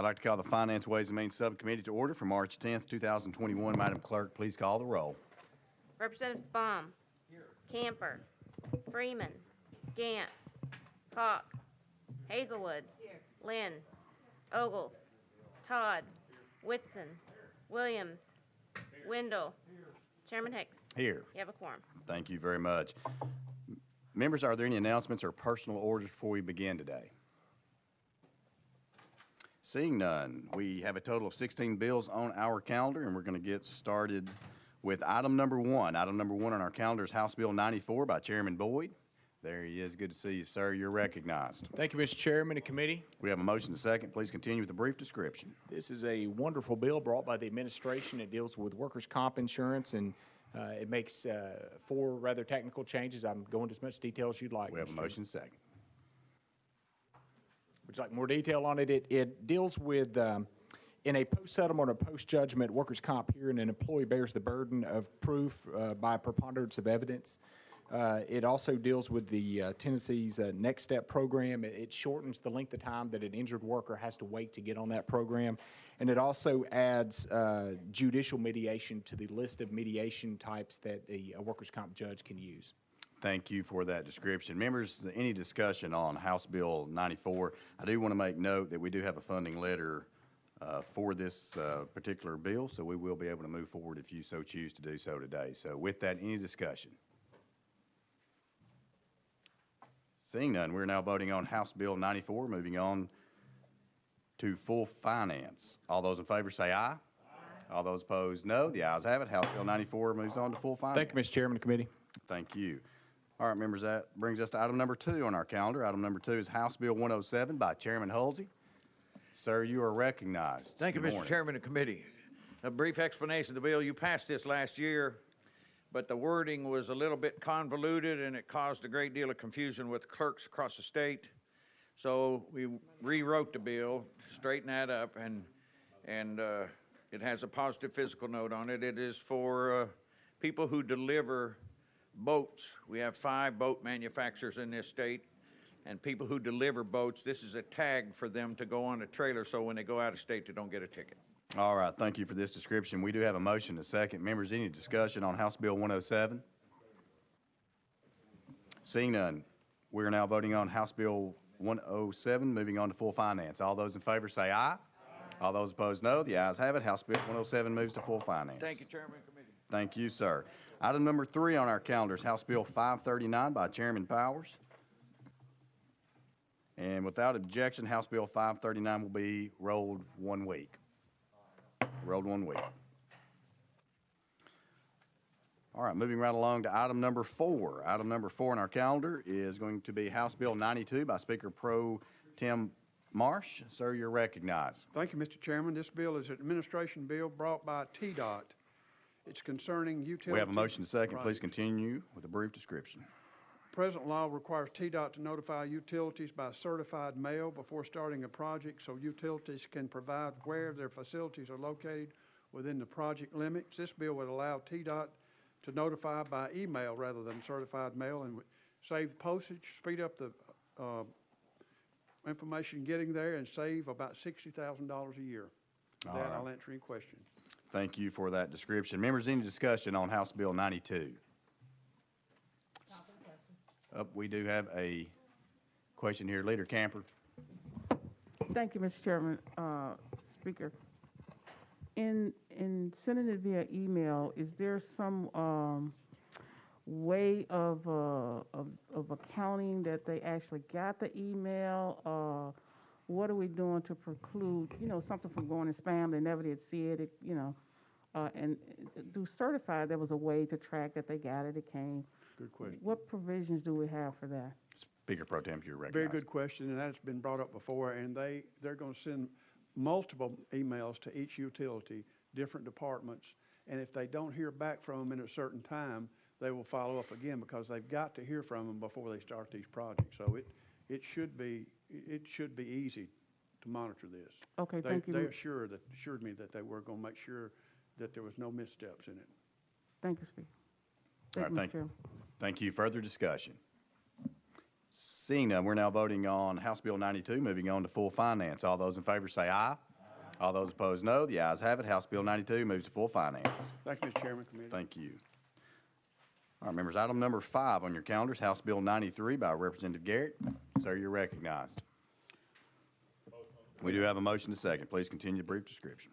I'd like to call the Finance, Ways and Means Subcommittee to order for March 10th, 2021. Madam Clerk, please call the roll. Representatives Baum. Here. Camper. Freeman. Gant. Hawk. Hazelwood. Here. Lynn. Ogles. Todd. Whitson. Williams. Wendell. Chairman Hicks. Here. You have a quorum. Thank you very much. Members, are there any announcements or personal orders before we begin today? Seeing none, we have a total of 16 bills on our calendar, and we're going to get started with item number one. Item number one on our calendar is House Bill 94 by Chairman Boyd. There he is. Good to see you, sir. You're recognized. Thank you, Mr. Chairman and committee. We have a motion to second. Please continue with a brief description. This is a wonderful bill brought by the administration. It deals with workers' comp insurance, and it makes 4 rather technical changes. I'm going into as much detail as you'd like. We have a motion to second. Would you like more detail on it? It deals with, in a post-settlement or post-judgment workers' comp hearing, an employee bears the burden of proof by preponderance of evidence. It also deals with the Tennessee's Next Step program. It shortens the length of time that an injured worker has to wait to get on that program. And it also adds judicial mediation to the list of mediation types that a workers' comp judge can use. Thank you for that description. Members, any discussion on House Bill 94? I do want to make note that we do have a funding letter for this particular bill, so we will be able to move forward if you so choose to do so today. So with that, any discussion? Seeing none, we're now voting on House Bill 94, moving on to full finance. All those in favor say aye. Aye. All those opposed, no. The ayes have it. House Bill 94 moves on to full finance. Thank you, Mr. Chairman and committee. Thank you. All right, members, that brings us to item number 2 on our calendar. Item number 2 is House Bill 107 by Chairman Hulsey. Sir, you are recognized. Thank you, Mr. Chairman and committee. A brief explanation of the bill. You passed this last year, but the wording was a little bit convoluted, and it caused a great deal of confusion with clerks across the state. So we rewrote the bill, straightened that up, and it has a positive fiscal note on it. It is for people who deliver boats. We have 5 boat manufacturers in this state, and people who deliver boats, this is a tag for them to go on a trailer so when they go out of state, they don't get a ticket. All right, thank you for this description. We do have a motion to second. Members, any discussion on House Bill 107? Seeing none, we are now voting on House Bill 107, moving on to full finance. All those in favor say aye. Aye. All those opposed, no. The ayes have it. House Bill 107 moves to full finance. Thank you, Chairman and committee. Thank you, sir. Item number 3 on our calendar is House Bill 539 by Chairman Powers. And without objection, House Bill 539 will be rolled 1 week. Rolled 1 week. All right, moving right along to item number 4. Item number 4 on our calendar is going to be House Bill 92 by Speaker Pro Tim Marsh. Sir, you're recognized. Thank you, Mr. Chairman. This bill is an administration bill brought by TDOT. It's concerning utilities. We have a motion to second. Please continue with a brief description. Present law requires TDOT to notify utilities by certified mail before starting a project so utilities can provide where their facilities are located within the project limits. This bill would allow TDOT to notify by email rather than certified mail and would save postage, speed up the information getting there, and save about $60,000 a year. With that, I'll answer any questions. Thank you for that description. Members, any discussion on House Bill 92? We do have a question here. Leader Camper. Thank you, Mr. Chairman. Speaker, in sending it via email, is there some way of accounting that they actually got the email? What are we doing to preclude, something from going in spam? They never did see it, and do certify there was a way to track that they got it, it came. Good question. What provisions do we have for that? Speaker Pro Tem, you're recognized. Very good question, and that's been brought up before, and they're going to send multiple emails to each utility, different departments, and if they don't hear back from them in a certain time, they will follow up again because they've got to hear from them before they start these projects. So it should be easy to monitor this. Okay, thank you. They assured me that they were going to make sure that there was no missteps in it. Thank you, Speaker. Thank you. Further discussion? Seeing none, we're now voting on House Bill 92, moving on to full finance. All those in favor say aye. Aye. All those opposed, no. The ayes have it. House Bill 92 moves to full finance. Thank you, Mr. Chairman, Committee. Thank you. All right, members, item number 5 on your calendars, House Bill 93 by Representative Garrett. Sir, you're recognized. We do have a motion to second. Please continue the brief description.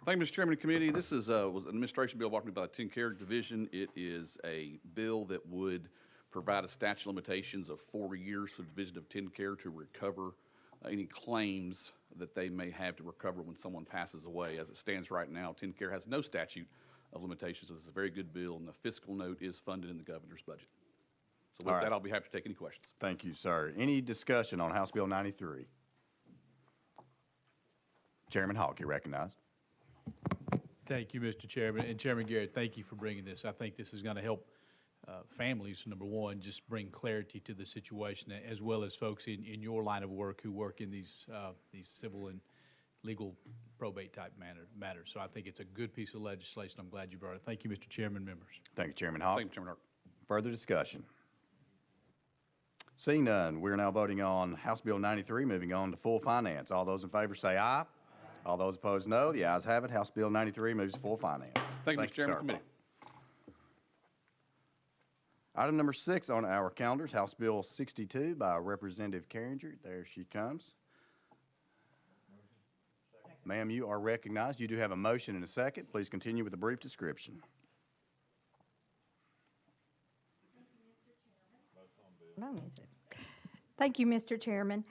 Thank you, Mr. Chairman and Committee. This was an administration bill brought to me by the 10 Care Division. It is a bill that would provide a statute of limitations of 4 years for the Division of 10 Care to recover any claims that they may have to recover when someone passes away. As it stands right now, 10 Care has no statute of limitations. So this is a very good bill, and the fiscal note is funded in the governor's budget. So with All right. that, I'll be happy to take any questions. Thank you, sir. Any discussion on House Bill 93? Chairman Hawk, you're recognized. Thank you, Mr. Chairman. And Chairman Garrett, thank you for bringing this. I think this is going to help families, number one, just bring clarity to the situation, as well as folks in your line of work who work in these civil and legal probate type matters. So I think it's a good piece of legislation. I'm glad you brought it. Thank you, Mr. Chairman, members. Thank you, Chairman Hawk. Thank you, Chairman Hart. Further discussion? Seeing none, we're now voting on House Bill 93, moving on to full finance. All those in favor say aye. All those opposed, no. The ayes have it. House Bill 93 moves to full finance. Thank you, Mr. Chairman sir. and Committee. Item number 6 on our calendars, House Bill 62 by Representative Carringer. There she comes. Ma'am, you are recognized. You do have a motion and a second. Please continue with a brief description. Thank you, Mr. Chairman,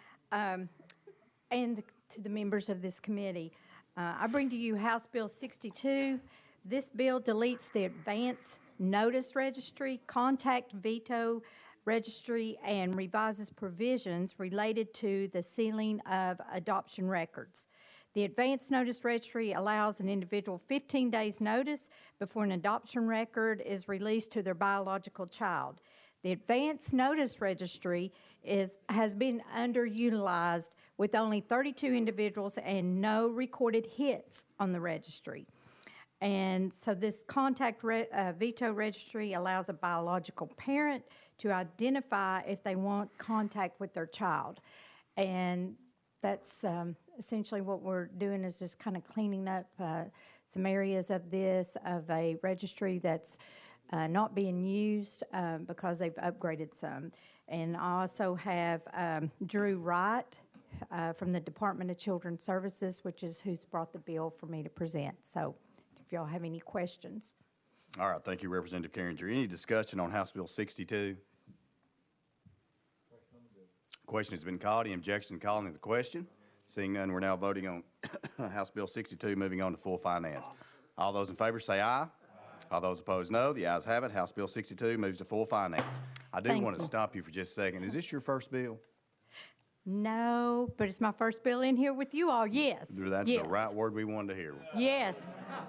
and to the members of this committee. I bring to you House Bill 62. This bill deletes the advance notice registry, contact veto registry, and revises provisions related to the sealing of adoption records. The advance notice registry allows an individual 15 days notice before an adoption record is released to their biological child. The advance notice registry has been underutilized with only 32 individuals and no recorded hits on the registry. And so this contact veto registry allows a biological parent to identify if they want contact with their child. And that's essentially what we're doing, is just kind of cleaning up some areas of a registry that's not being used because they've upgraded some. And I also have Drew Wright from the Department of Children's Services, which is who's brought the bill for me to present. So if y'all have any questions. All right, thank you, Representative Carringer. Any discussion on House Bill 62? Question has been called. Any objection to calling the question? Seeing none, we're now voting on House Bill 62, moving on to full finance. All those in favor say aye. All those opposed, no. The ayes have it. House Bill 62 moves to full finance. I do want to stop you for just a second. Is this your first bill? No, but it's my first bill in here with you all, yes. That's yes. the right word we wanted to hear. Yes,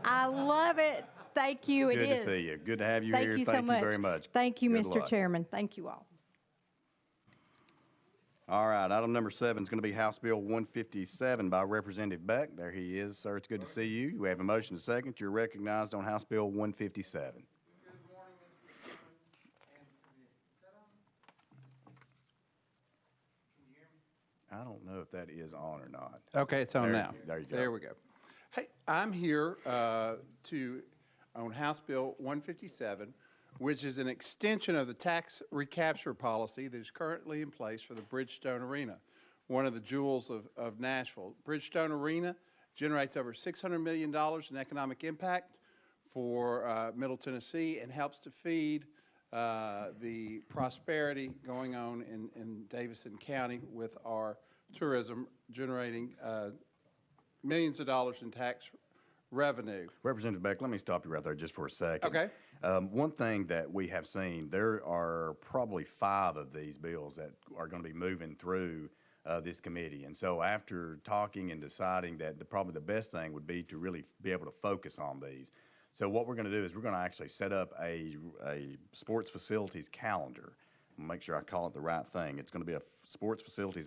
I love it. Thank you, it is. Good to see you. Good to have you Thank here. you so Thank much. you very much. Thank you, Good Mr. luck. Chairman. Thank you all. All right, item number 7 is going to be House Bill 157 by Representative Beck. There he is, sir. It's good to see you. We have a motion to second. You're recognized on House Bill 157. I don't know if that is on or not. Okay, it's on now. There you go. There we go. Hey, I'm here on House Bill 157, which is an extension of the tax recapture policy that is currently in place for the Bridgestone Arena, one of the jewels of Nashville. Bridgestone Arena generates over $600 million in economic impact for Middle Tennessee and helps to feed the prosperity going on in Davidson County with our tourism, generating millions of dollars in tax revenue. Representative Beck, let me stop you right there just for a second. Okay. One thing that we have seen, there are probably 5 of these bills that are going to be moving through this committee. And so after talking and deciding that probably the best thing would be to really be able to focus on these. So what we're going to do is we're going to actually set up a sports facilities calendar make sure I call it the right thing. It's going to be a sports facilities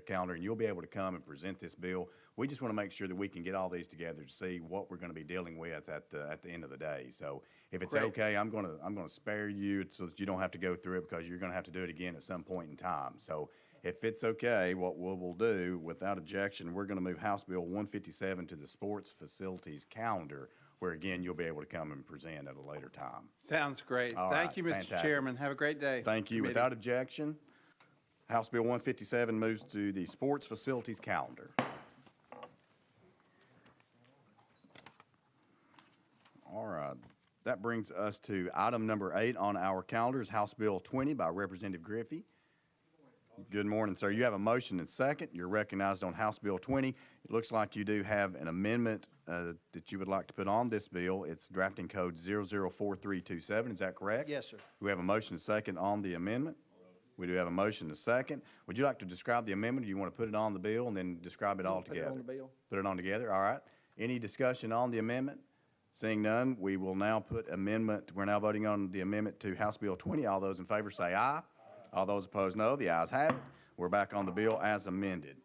calendar, and you'll be able to come and present this bill. We just want to make sure that we can get all these together to see what we're going to be dealing with at the end of the day. So if it's Great. okay, I'm going to spare you so that you don't have to go through it, because you're going to have to do it again at some point in time. So if it's okay, what we'll do, without objection, we're going to move House Bill 157 to the sports facilities calendar, where again, you'll be able to come and present at a later time. Sounds great. All Thank right, you, Mr. fantastic. Chairman. Have a great day. Thank you. Committee. Without objection, House Bill 157 moves to the sports facilities calendar. All right. That brings us to item number 8 on our calendar, is House Bill 20 by Representative Griffey. Good morning, sir. You have a motion and second. You're recognized on House Bill 20. It looks like you do have an amendment that you would like to put on this bill. It's drafting code 004327. Is that correct? Yes, sir. We have a motion and second on the amendment. We do have a motion and second. Would you like to describe the amendment, or do you want to put it on the bill and then describe it all Put it together? on the bill. Put it on together, all right. Any discussion on the amendment? Seeing none, we will now we're now voting on the amendment to House Bill 20. All those in favor say aye. All those opposed, no. The ayes have it. We're back on the bill as amended.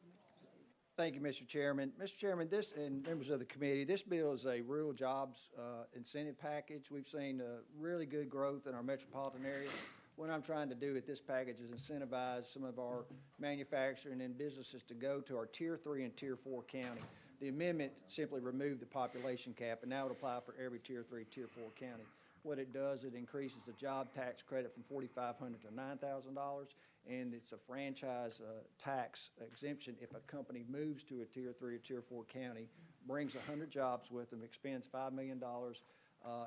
Thank you, Mr. Chairman. Mr. Chairman, this, and members of the committee, this bill is a rural jobs incentive package. We've seen really good growth in our metropolitan area. What I'm trying to do with this package is incentivize some of our manufacturing and businesses to go to our Tier 3 and Tier 4 county. The amendment simply removed the population cap, and now it apply for every Tier 3, Tier 4 county. What it does, it increases the job tax credit from $4,500 to $9,000, and it's a franchise tax exemption if a company moves to a Tier 3 or Tier 4 county, brings 100 jobs with them, expends $5 million,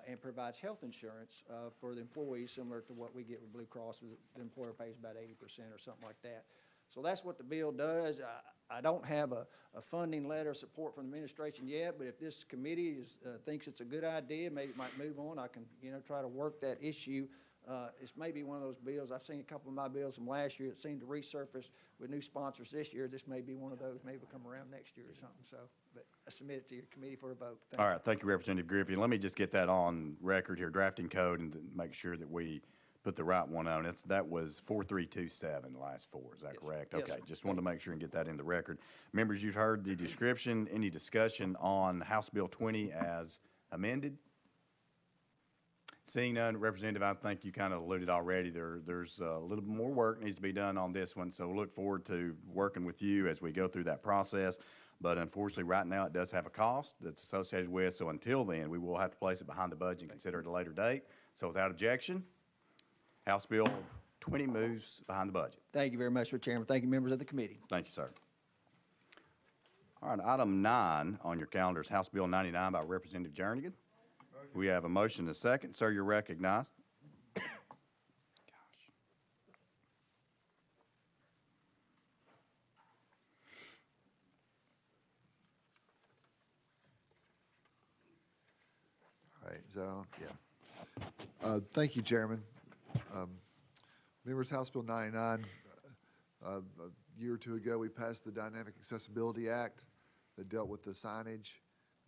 and provides health insurance for the employees, similar to what we get with Blue Cross. The employer pays about 80% or something like that. So that's what the bill does. I don't have a funding letter of support from the administration yet, but if this committee thinks it's a good idea, maybe it might move on. I can, try to work that issue. It's maybe one of those bills. I've seen a couple of my bills from last year that seem to resurface with new sponsors this year. This may be one of those. Maybe it'll come around next year or something. So, but I submit it to your committee for a vote. All right, thank you, Representative Griffey. Let me just get that on record here, drafting code, and make sure that we put the right one on. That was 4327, the last four. Is that correct? Yes, Okay, sir. just wanted to make sure and get that in the record. Members, you've heard the description. Any discussion on House Bill 20 as amended? Seeing none, Representative, I think you kind of alluded already. There's a little bit more work needs to be done on this one, so we'll look forward to working with you as we go through that process. But unfortunately, right now, it does have a cost that's associated with, so until then, we will have to place it behind the budget and consider it at a later date. So without objection, House Bill 20 moves behind the budget. Thank you very much, Mr. Chairman. Thank you, members of the committee. Thank you, sir. All right, item 9 on your calendar is House Bill 99 by Representative Jernigan. We have a motion and a second. Sir, you're recognized. All right, so, yeah. Thank you, Chairman. Members, House Bill 99, a year or two ago, we passed the Dynamic Accessibility Act that dealt with the signage,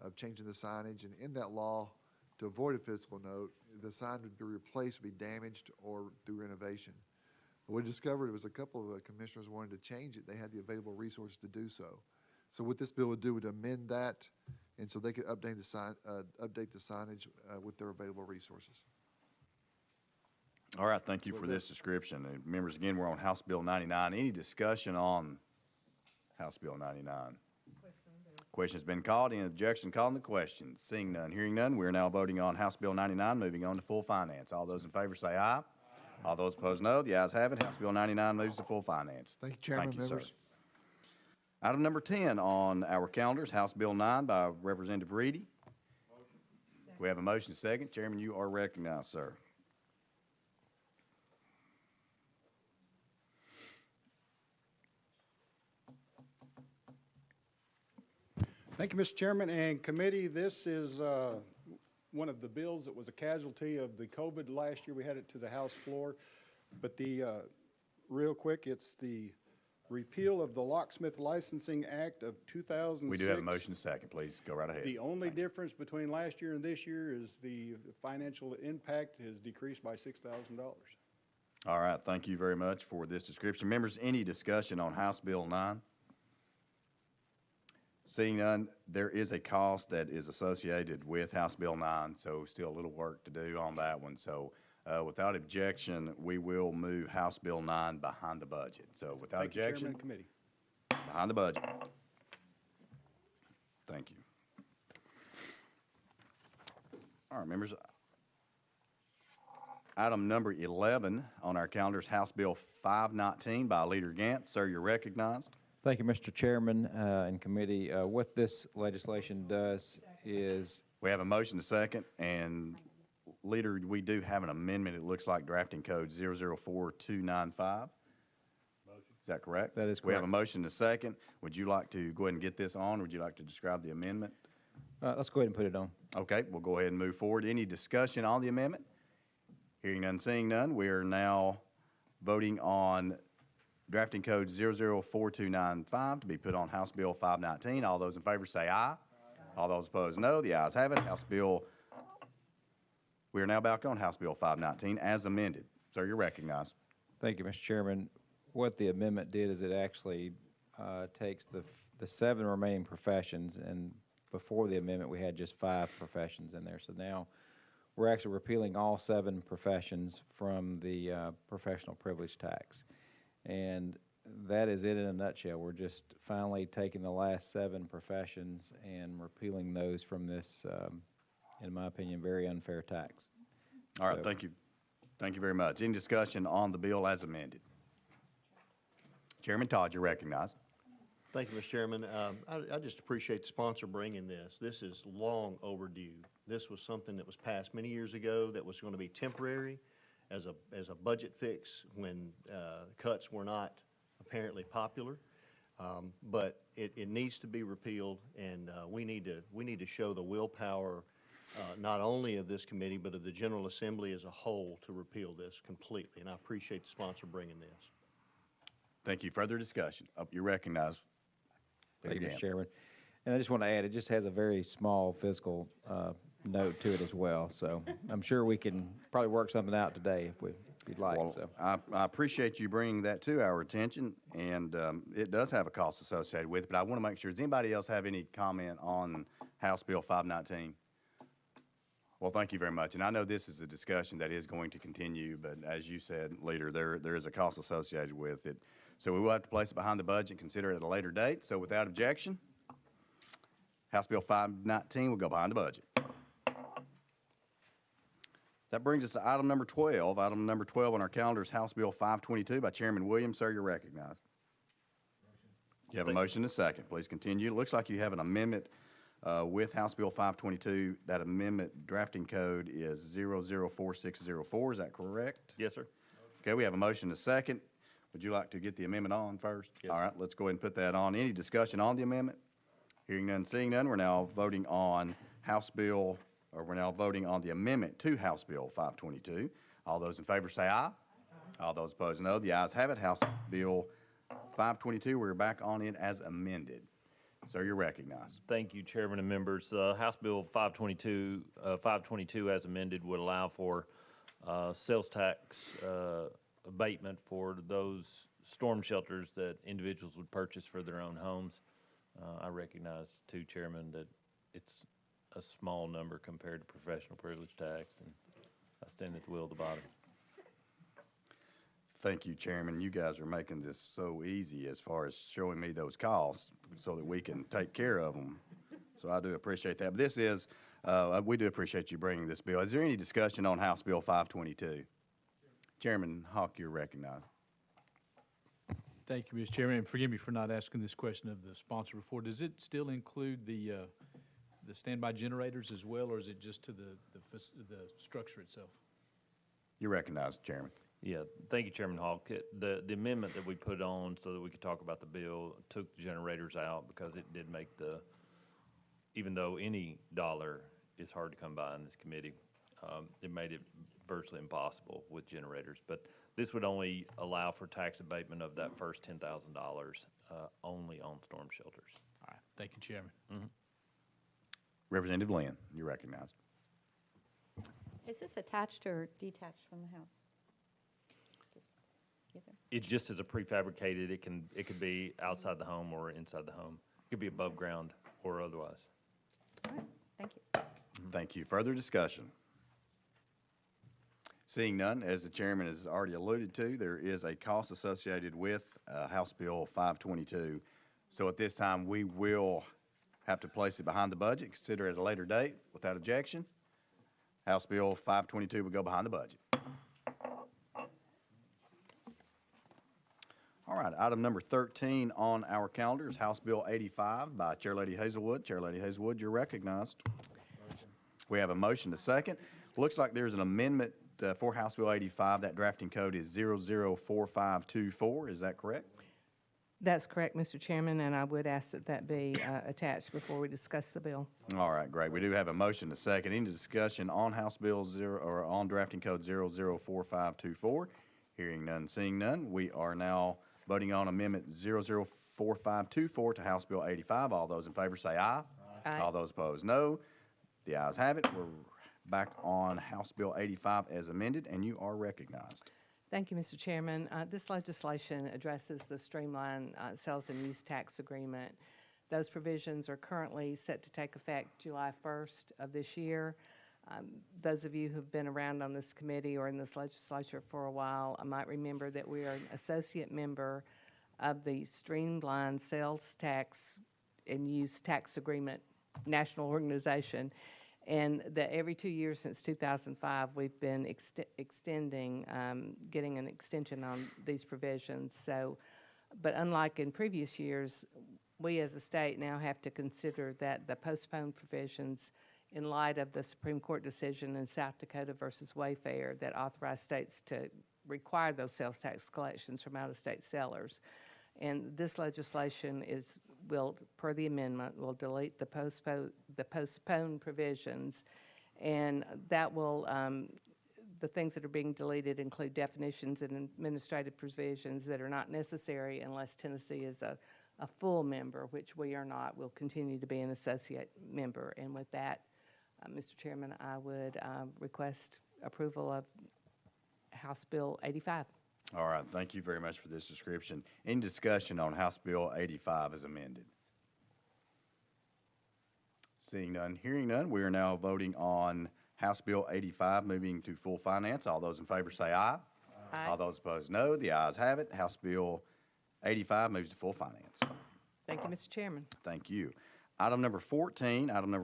of changing the signage, and in that law, to avoid a fiscal note, the sign would be replaced, be damaged, or through renovation. What we discovered was a couple of commissioners wanted to change it. They had the available resources to do so. So what this bill would do would amend that, and so they could update the signage with their available resources. All right, thank you for this description. And members, again, we're on House Bill 99. Any discussion on House Bill 99? Question's been called. Any objection calling the question? Seeing none, hearing none, we're now voting on House Bill 99, moving on to full finance. All those in favor say aye. All those opposed, no. The ayes have it. House Bill 99 moves to full finance. Thank you, Chairman, Thank you, members. sir. Item number 10 on our calendars, House Bill 9 by Representative Reedy. We have a motion second. Chairman, you are recognized, sir. Thank you, Mr. Chairman and committee. This is one of the bills that was a casualty of the COVID last year. We had it to the House floor. But real quick, it's the repeal of the Locksmith Licensing Act of 2006. We do have a motion second. Please go right ahead. The only difference between last year and this year is the financial impact has decreased by $6,000. All right, thank you very much for this description. Members, any discussion on House Bill 9? Seeing none, there is a cost that is associated with House Bill 9, so still a little work to do on that one. So without objection, we will move House Bill 9 behind the budget. So without Thank you, Chairman objection, and committee. behind the budget. Thank you. All right, members. Item number 11 on our calendar is House Bill 519 by Leader Gant. Sir, you're recognized. Thank you, Mr. Chairman and committee. What this legislation does is, We have a motion to second, and Leader, we do have an amendment, it looks like, drafting code 004295. Is that correct? That is We have a correct. motion to second. Would you like to go ahead and get this on, or would you like to describe the amendment? let's go ahead and put it on. Okay, we'll go ahead and move forward. Any discussion on the amendment? Hearing none, seeing none, we are now voting on drafting code 004295 to be put on House Bill 519. All those in favor say aye. All those opposed, no. The ayes have it. We are now back on House Bill 519 as amended. Sir, you're recognized. Thank you, Mr. Chairman. What the amendment did is it actually takes the 7 remaining professions, and before the amendment, we had just 5 professions in there. So now we're actually repealing all 7 professions from the professional privilege tax. And that is it in a nutshell. We're just finally taking the last 7 professions and repealing those from this, in my opinion, very unfair tax. All right, So- thank you. Thank you very much. Any discussion on the bill as amended? Chairman Todd, you're recognized. Thank you, Mr. Chairman. I just appreciate the sponsor bringing this. This is long overdue. This was something that was passed many years ago that was going to be temporary as a budget fix when cuts were not apparently popular. But it needs to be repealed, and we need to show the willpower not only of this committee but of the General Assembly as a whole to repeal this completely. And I appreciate the sponsor bringing this. Thank you. Further discussion? You're recognized. Thank you, Leader Mr. Gant. Chairman. And I just want to add, it just has a very small fiscal note to it as well. So I'm sure we can probably work something out today if you'd like. Well, So I appreciate you bringing that to our attention, and it does have a cost associated with it, but I want to make sure, does anybody else have any comment on House Bill 519? Well, thank you very much, and I know this is a discussion that is going to continue, but as you said, Leader, there is a cost associated with it. So we will have to place it behind the budget and consider it at a later date. So without objection, House Bill 519 will go behind the budget. That brings us to item number 12. Item number 12 on our calendar is House Bill 522 by Chairman Williams. Sir, you're recognized. You have a motion and a second. Please continue. It looks like you have an amendment with House Bill 522. That amendment drafting code is 004604. Is that correct? Yes, sir. Okay, we have a motion and a second. Would you like to get the amendment on first? Yes. All right, let's go ahead and put that on. Any discussion on the amendment? Hearing none, seeing none, we're now voting on we're now voting on the amendment to House Bill 522. All those in favor say aye. All those opposed, no. The ayes have it. House Bill 522, we're back on it as amended. Sir, you're recognized. Thank you, Chairman and members. House Bill 522 as amended would allow for sales tax abatement for those storm shelters that individuals would purchase for their own homes. I recognize, too, Chairman, that it's a small number compared to professional privilege tax, and I stand at the will of the body. Thank you, Chairman. You guys are making this so easy as far as showing me those costs so that we can take care of them. So I do appreciate that. But this is, we do appreciate you bringing this bill. Is there any discussion on House Bill 522? Chairman Hawk, you're recognized. Thank you, Mr. Chairman, and forgive me for not asking this question of the sponsor before. Does it still include the standby generators as well, or is it just to the structure itself? You're recognized, Chairman. Yeah, thank you, Chairman Hawk. The amendment that we put on so that we could talk about the bill took the generators out because it did make even though any dollar is hard to come by in this committee, it made it virtually impossible with generators. But this would only allow for tax abatement of that first $10,000 only on storm shelters. All right, thank you, Chairman. Mm-hmm. Representative Lynn, you're recognized. Is this attached or detached from the house? it just is a prefabricated, it could be outside the home or inside the home. It could be above ground or otherwise. All right, thank you. Thank you. Further discussion? Seeing none, as the chairman has already alluded to, there is a cost associated with House Bill 522. So at this time, we will have to place it behind the budget, consider it at a later date without objection. House Bill 522 will go behind the budget. All right, item number 13 on our calendar is House Bill 85 by Chair Lady Hazelwood. Chair Lady Hazelwood, you're recognized. We have a motion to second. Looks like there's an amendment for House Bill 85. That drafting code is 004524. Is that correct? That's correct, Mr. Chairman, and I would ask that that be attached before we discuss the bill. All right, great. We do have a motion to second. Any discussion on House Bill on drafting code 004524? Hearing none, seeing none, we are now voting on amendment 004524 to House Bill 85. All those in favor say aye. Aye. All those opposed, no. The ayes have it. We're back on House Bill 85 as amended, and you are recognized. Thank you, Mr. Chairman. This legislation addresses the streamlined sales and use tax agreement. Those provisions are currently set to take effect July 1st of this year. Those of you who've been around on this committee or in this legislature for a while might remember that we are an associate member of the Streamlined Sales Tax and Use Tax Agreement National Organization, and that every 2 years since 2005, we've been extending, getting an extension on these provisions. So, but unlike in previous years, we as a state now have to consider that the postponed provisions in light of the Supreme Court decision in South Dakota versus Wayfair that authorized states to require those sales tax collections from out-of-state sellers. And this legislation will, per the amendment, will delete the postponed provisions, and that will, the things that are being deleted include definitions and administrative provisions that are not necessary unless Tennessee is a full member, which we are not. We'll continue to be an associate member. And with that, Mr. Chairman, I would request approval of House Bill 85. All right, thank you very much for this description. Any discussion on House Bill 85 as amended? Seeing none, hearing none, we are now voting on House Bill 85, moving to full finance. All those in favor say aye. Aye. All those opposed, no. The ayes have it. House Bill 85 moves to full finance. Thank you, Mr. Chairman. Thank you. Item number 14 on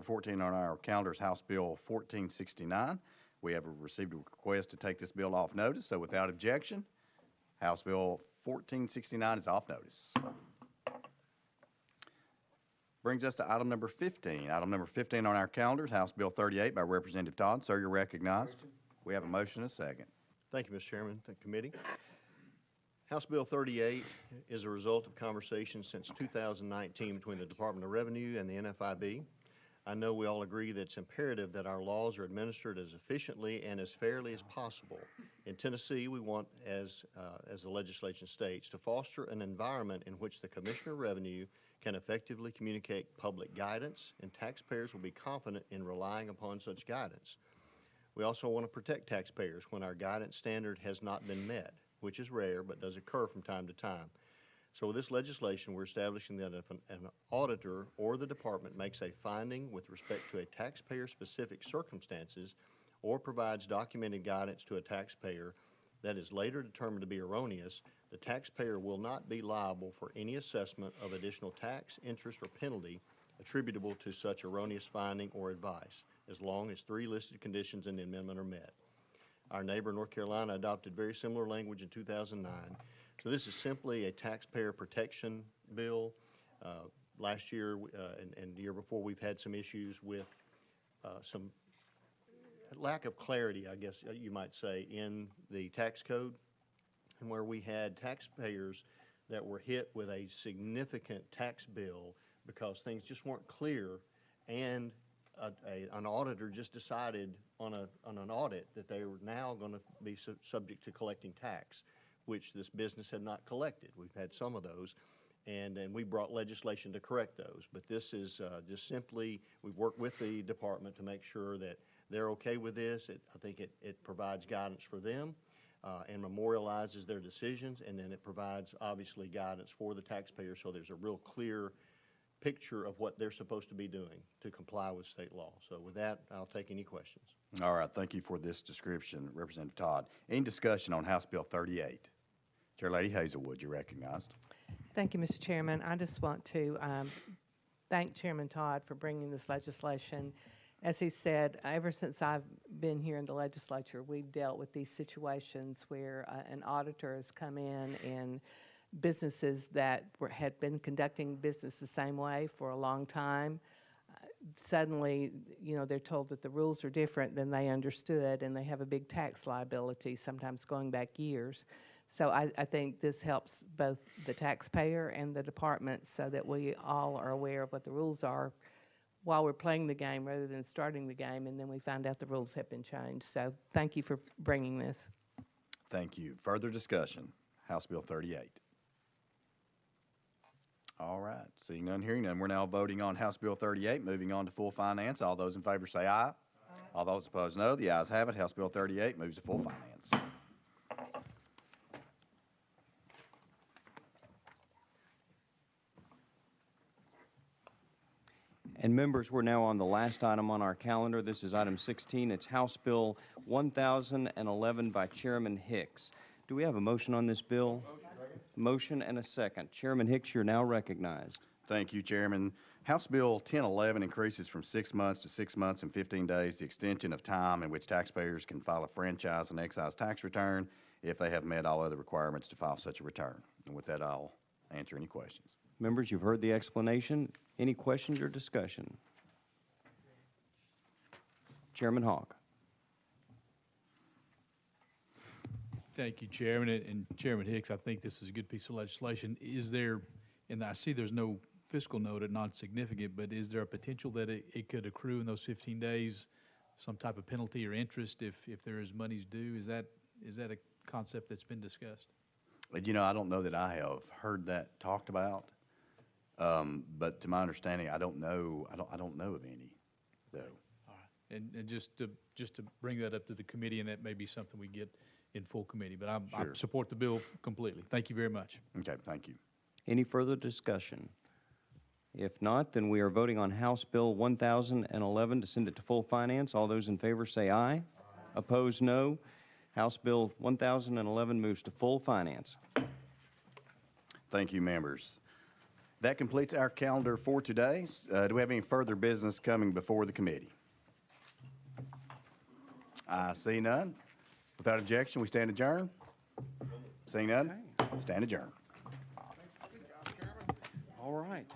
our calendar is House Bill 1469. We have received a request to take this bill off notice, so without objection, House Bill 1469 is off notice. Brings us to item number 15. Item number 15 on our calendar is House Bill 38 by Representative Todd. Sir, you're recognized. We have a motion and a second. Thank you, Mr. Chairman, the committee. House Bill 38 is a result of conversations since 2019 between the Department of Revenue and the NFIB. I know we all agree that it's imperative that our laws are administered as efficiently and as fairly as possible. In Tennessee, we want, as the legislation states, to foster an environment in which the Commissioner of Revenue can effectively communicate public guidance, and taxpayers will be confident in relying upon such guidance. We also want to protect taxpayers when our guidance standard has not been met, which is rare but does occur from time to time. So with this legislation, we're establishing that if an auditor or the department makes a finding with respect to a taxpayer-specific circumstances or provides documented guidance to a taxpayer that is later determined to be erroneous, the taxpayer will not be liable for any assessment of additional tax, interest, or penalty attributable to such erroneous finding or advice, as long as 3 listed conditions in the amendment are met. Our neighbor, North Carolina, adopted very similar language in 2009. So this is simply a taxpayer protection bill. Last year and the year before, we've had some issues with some lack of clarity, I guess you might say, in the tax code, and where we had taxpayers that were hit with a significant tax bill because things just weren't clear, and an auditor just decided on an audit that they were now going to be subject to collecting tax, which this business had not collected. We've had some of those, and we brought legislation to correct those. But this is just simply, we've worked with the department to make sure that they're okay with this. I think it provides guidance for them. and memorializes their decisions, and then it provides, obviously, guidance for the taxpayer, so there's a real clear picture of what they're supposed to be doing to comply with state law. So with that, I'll take any questions. All right, thank you for this description, Representative Todd. Any discussion on House Bill 38? Chair Lady Hazelwood, you're recognized. Thank you, Mr. Chairman. I just want to thank Chairman Todd for bringing this legislation. As he said, ever since I've been here in the legislature, we've dealt with these situations where an auditor has come in and businesses that had been conducting business the same way for a long time, suddenly, they're told that the rules are different than they understood, and they have a big tax liability, sometimes going back years. So I think this helps both the taxpayer and the department so that we all are aware of what the rules are while we're playing the game rather than starting the game, and then we find out the rules have been changed. So thank you for bringing this. Thank you. Further discussion, House Bill 38. All right, seeing none, hearing none, we're now voting on House Bill 38, moving on to full finance. All those in favor say aye. Aye. All those opposed, no. The ayes have it. House Bill 38 moves to full finance. And members, we're now on the last item on our calendar. This is item 16. It's House Bill 1011 by Chairman Hicks. Do we have a motion on this bill? Motion and a second. Chairman Hicks, you're now recognized. Thank you, Chairman. House Bill 1011 increases from 6 months to 6 months and 15 days the extension of time in which taxpayers can file a franchise and excise tax return if they have met all other requirements to file such a return. And with that, I'll answer any questions. Members, you've heard the explanation. Any questions or discussion? Chairman Hogg. Thank you, Chairman. And Chairman Hicks, I think this is a good piece of legislation. Is there, and I see there's no fiscal note at non-significant, but is there a potential that it could accrue in those 15 days some type of penalty or interest if there is monies due? Is that a concept that's been discussed? I don't know that I have heard that talked about, but to my understanding, I don't know of any, though. All right. And just to bring that up to the committee, and that may be something we get in full committee, but I support the bill completely. Thank you very much. Okay, thank you. Any further discussion? If not, then we are voting on House Bill 1011 to send it to full finance. All those in favor say aye. Aye. Opposed, no. House Bill 1011 moves to full finance. Thank you, members. That completes our calendar for today. Do we have any further business coming before the committee? I see none. Without objection, we stand adjourned. Seeing none, stand adjourned. All right.